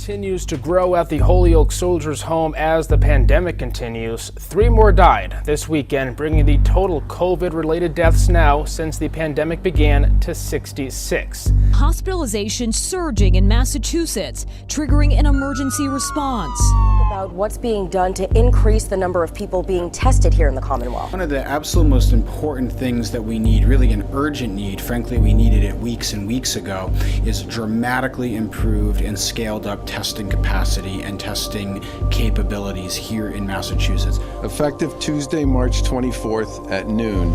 continues to grow at the Holyoke Soldiers Home as the pandemic continues. 3 more died this weekend, bringing the total COVID-related deaths now since the pandemic began to 66. Hospitalization surging in Massachusetts, triggering an emergency response. About what's being done to increase the number of people being tested here in the Commonwealth. One of the absolute most important things that we need, really an urgent need, frankly we needed it weeks and weeks ago, is dramatically improved and scaled up testing capacity and testing capabilities here in Massachusetts. Effective Tuesday, March 24th at noon,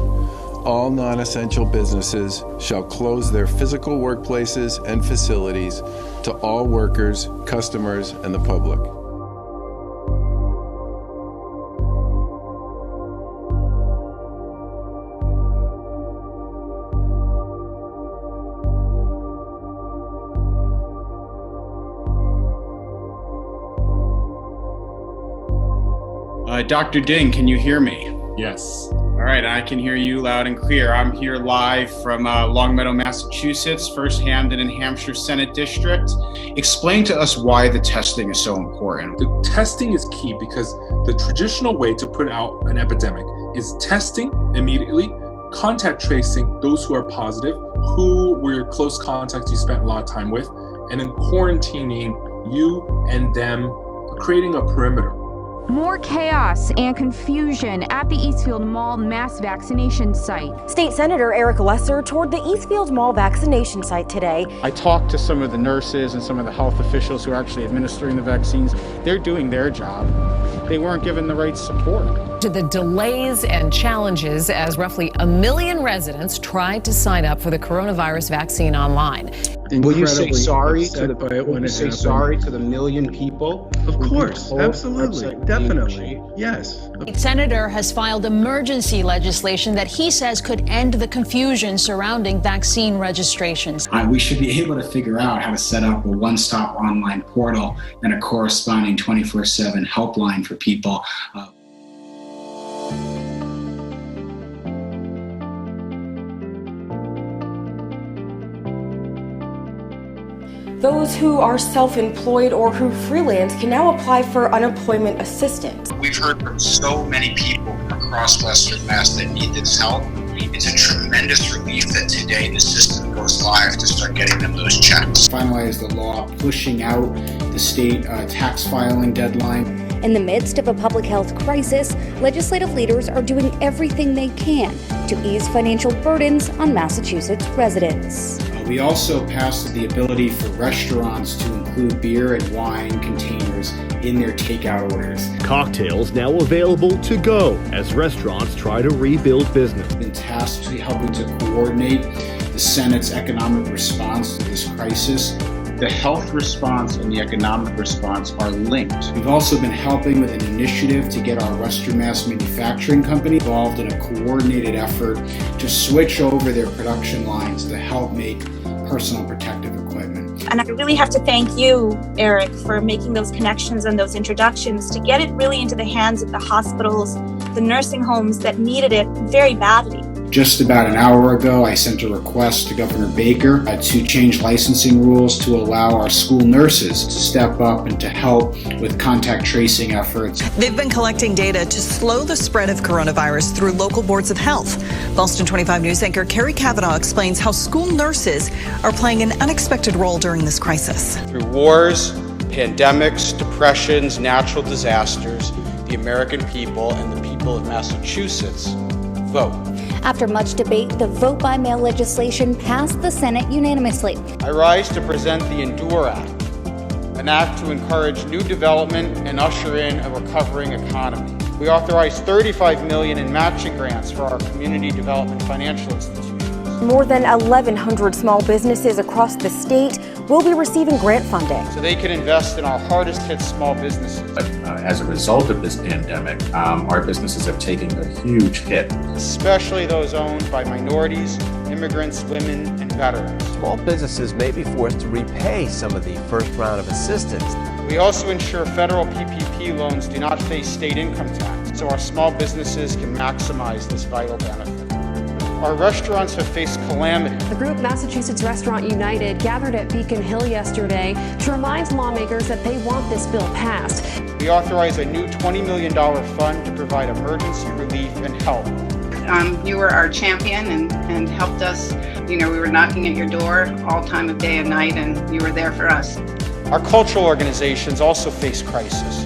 all non-essential businesses shall close their physical workplaces and facilities to all workers, customers, and the public. Dr. Ding, can you hear me? Yes. All right, I can hear you loud and clear. I'm here live from Longmeadow, Massachusetts, First Hampden and Hampshire Senate District. Explain to us why the testing is so important. The testing is key because the traditional way to put out an epidemic is testing immediately, contact tracing those who are positive, who were your close contacts you spent a lot of time with, and then quarantining you and them, creating a perimeter. More chaos and confusion at the Eastfield Mall mass vaccination site. State Senator Eric Lesser toured the Eastfield Mall vaccination site today. I talked to some of the nurses and some of the health officials who are actually administering the vaccines. They're doing their job. They weren't given the right support. To the delays and challenges as roughly 1 million residents tried to sign up for the coronavirus vaccine online. Will you say sorry to the million people? Of course, absolutely, definitely, yes. The senator has filed emergency legislation that he says could end the confusion surrounding vaccine registrations. We should be able to figure out how to set up a one-stop online portal and a corresponding 24/7 helpline for people. Those who are self-employed or who freelance can now apply for unemployment assistance. We've heard from so many people across Western Mass that need this help. It's a tremendous relief that today the system goes live to start getting them those checks. Finalize the law pushing out the state tax filing deadline. In the midst of a public health crisis, legislative leaders are doing everything they can to ease financial burdens on Massachusetts residents. We also passed the ability for restaurants to include beer and wine containers in their takeout orders. Cocktails now available to go as restaurants try to rebuild business. Been tasked with helping to coordinate the Senate's economic response to this crisis. The health response and the economic response are linked. We've also been helping with an initiative to get our Western Mass Manufacturing Company involved in a coordinated effort to switch over their production lines to help make personal protective equipment. And I really have to thank you, Eric, for making those connections and those introductions to get it really into the hands of the hospitals, the nursing homes that needed it very badly. Just about an hour ago, I sent a request to Governor Baker to change licensing rules to allow our school nurses to step up and to help with contact tracing efforts. They've been collecting data to slow the spread of coronavirus through local boards of health. Boston 25 News anchor Carrie Cavanaugh explains how school nurses are playing an unexpected role during this crisis. Through wars, pandemics, depressions, natural disasters, the American people and the people of Massachusetts vote. After much debate, the vote-by-mail legislation passed the Senate unanimously. I rise to present the Endure Act, an act to encourage new development and usher in a recovering economy. We authorize $35 million in matching grants for our community development financial institutions. More than 1,100 small businesses across the state will be receiving grant funding. So they can invest in our hardest hit small businesses. As a result of this pandemic, our businesses have taken a huge hit. Especially those owned by minorities, immigrants, women, and veterans. Small businesses may be forced to repay some of the first round of assistance. We also ensure federal PPP loans do not face state income tax, so our small businesses can maximize this vital benefit. Our restaurants have faced calamity. The group Massachusetts Restaurant United gathered at Beacon Hill yesterday to remind lawmakers that they want this bill passed. We authorize a new $20 million fund to provide emergency relief and help. You were our champion and helped us. You know, we were knocking at your door all time of day and night, and you were there for us. Our cultural organizations also face crisis.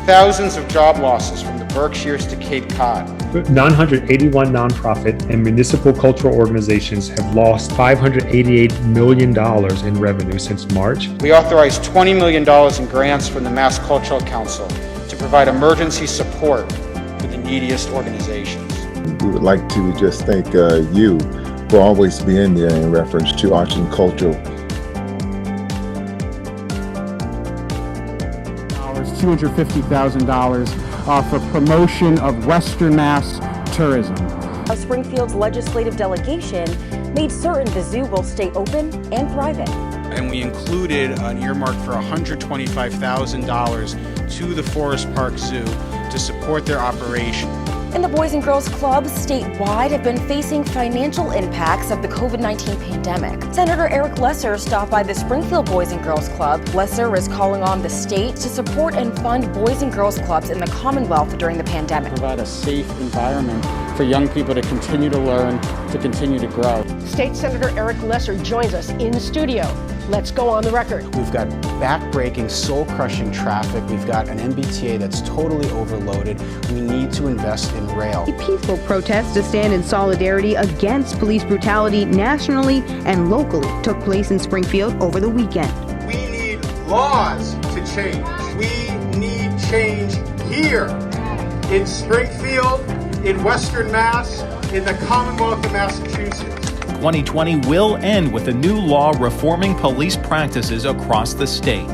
Thousands of job losses from the Berkshires to Cape Cod. 981 nonprofit and municipal cultural organizations have lost $588 million in revenue since March. We authorized $20 million in grants from the Mass Cultural Council to provide emergency support for the neediest organizations. We would like to just thank you for always being there in reference to arts and culture. $250,000 for promotion of Western Mass tourism. Springfield's legislative delegation made certain the zoo will stay open and thriving. And we included an earmark for $125,000 to the Forest Park Zoo to support their operation. And the Boys and Girls Clubs statewide have been facing financial impacts of the COVID-19 pandemic. Senator Eric Lesser stopped by the Springfield Boys and Girls Club. Lesser is calling on the state to support and fund Boys and Girls Clubs in the Commonwealth during the pandemic. Provide a safe environment for young people to continue to learn, to continue to grow. State Senator Eric Lesser joins us in studio. Let's go on the record. We've got back-breaking, soul-crushing traffic. We've got an MBTA that's totally overloaded. We need to invest in rail. A peaceful protest to stand in solidarity against police brutality nationally and locally took place in Springfield over the weekend. We need laws to change. We need change here in Springfield, in Western Mass, in the Commonwealth of Massachusetts. 2020 will end with a new law reforming police practices across the state.